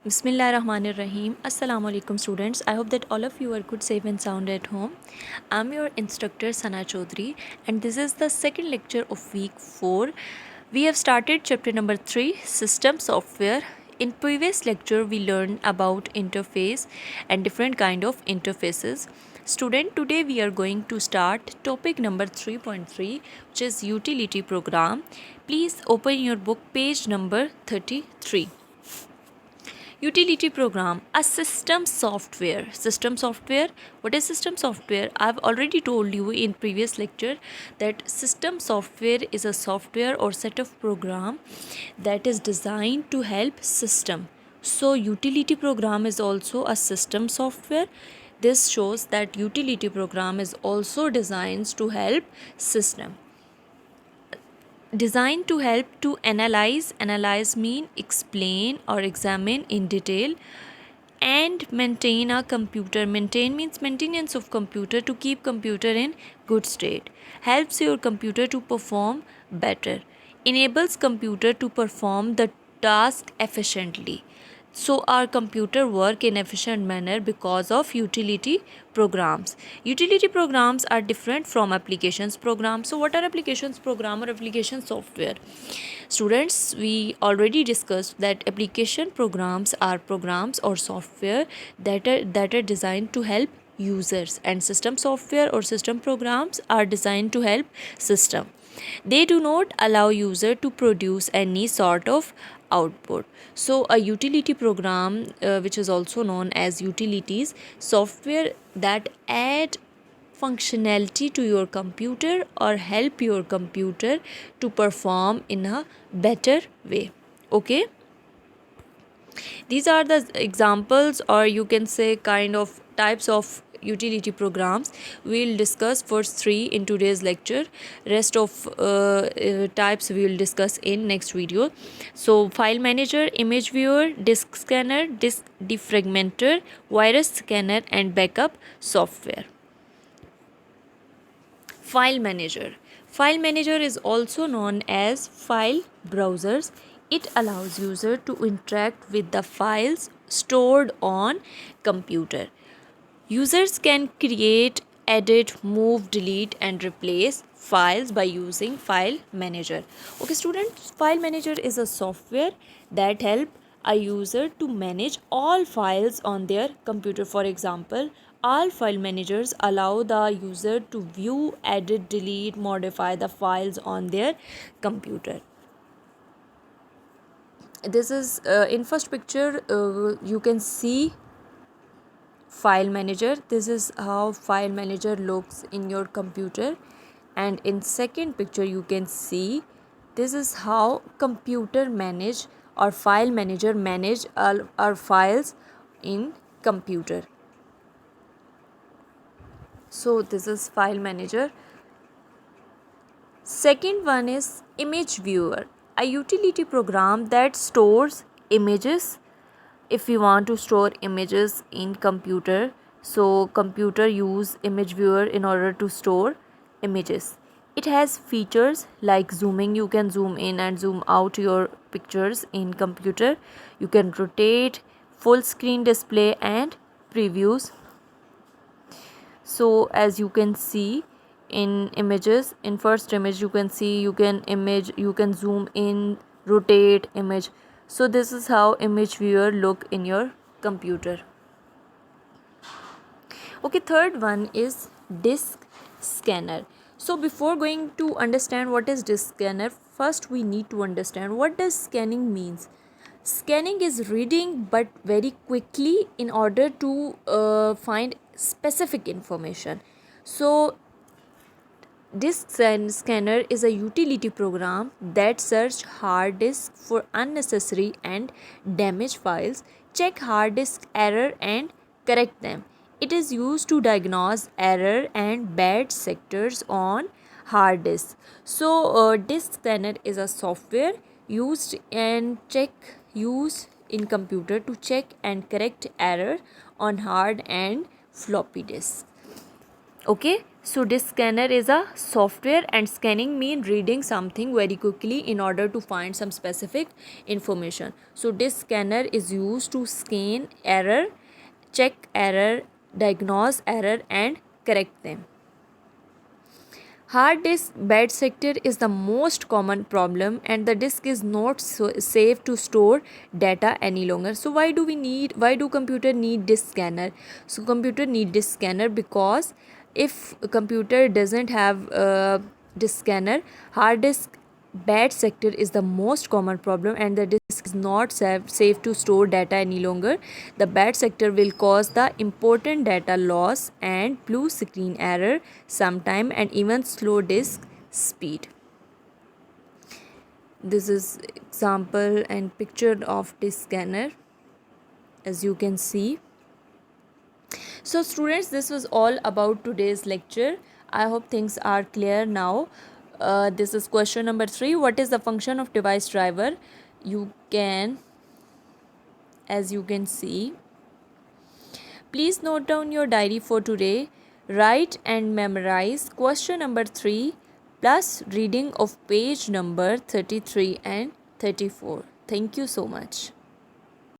Bismillahirrahmanirrahim. Assalamu alaikum students. I hope that all of you are good, safe and sound at home. I'm your instructor Sana Chaudhary and this is the second lecture of week 4. We have started chapter number 3, System Software. In previous lecture we learned about interface and different kind of interfaces. Student, today we are going to start topic number 3.3, which is utility program. Please open your book page number 33. Utility program, a system software. What is system software? I've already told you in previous lecture that system software is a software or set of program that is designed to help system. So utility program is also a system software. This shows that utility program is also designed to help system. Designed to help to analyze mean explain or examine in detail, and maintain a computer. Maintain means maintenance of computer, to keep computer in good state. Helps your computer to perform better. Enables computer to perform the task efficiently. So our computer work in efficient manner because of utility programs. Utility programs are different from applications programs. So what are applications program or application software? Students, we already discussed that application programs are programs or software that are designed to help users, and system software or system programs are designed to help system. They do not allow user to produce any sort of output. So a utility program, which is also known as utilities, software that add functionality to your computer or help your computer to perform in a better way. Okay, these are the examples, or you can say kind of types of utility programs. We'll discuss first 3 in today's lecture. Rest of types we will discuss in next video. So file manager, image viewer, disk scanner, disk defragmenter, virus scanner, and backup software. File manager. File manager is also known as file browsers. It allows user to interact with the files stored on computer. Users can create, edit, move, delete, and replace files by using file manager. Okay students, file manager is a software that help a user to manage all files on their computer. For example, all file managers allow the user to view, edit, delete, modify the files on their computer. This is in first picture you can see file manager. This is how file manager looks in your computer, and in second picture you can see this is how computer manage or file manager manage our files in computer. So this is file manager. Second one is image viewer, a utility program that stores images. If we want to store images in computer, so computer use image viewer in order to store images. It has features like zooming. You can zoom in and zoom out your pictures in computer. You can rotate, full screen display, and previews. So as you can see in images, in first image you can see you can zoom in, rotate image. So this is how image viewer look in your computer. Okay, third one is disk scanner. So before going to understand what is disk scanner, first we need to understand what does scanning means. Scanning is reading but very quickly in order to find specific information. So disk scanner is a utility program that search hard disk for unnecessary and damaged files, check hard disk error and correct them. It is used to diagnose error and bad sectors on hard disk. So disk scanner is a software used in computer to check and correct error on hard and floppy disk. Okay, So disk scanner is a software, and scanning means reading something very quickly in order to find some specific information. So disk scanner is used to scan error, check error, diagnose error and correct them. Hard disk bed sector is the most common problem, and the disk is not safe to store data any longer. So why do computer need disk scanner? So computer need disk scanner because if a computer doesn't have a disk scanner, hard disk bad sector is the most common problem, and the disk is not safe to store data any longer. The bad sector will cause the important data loss and blue screen error sometime, and even slow disk speed. This is example and picture of disk scanner, as you can see. So students, this was all about today's lecture. I hope things are clear now. This is question number 3. What is the function of device driver? As you can see, please note down your diary for today. Write and memorize question number 3 plus reading of page number 33 and 34. Thank you so much.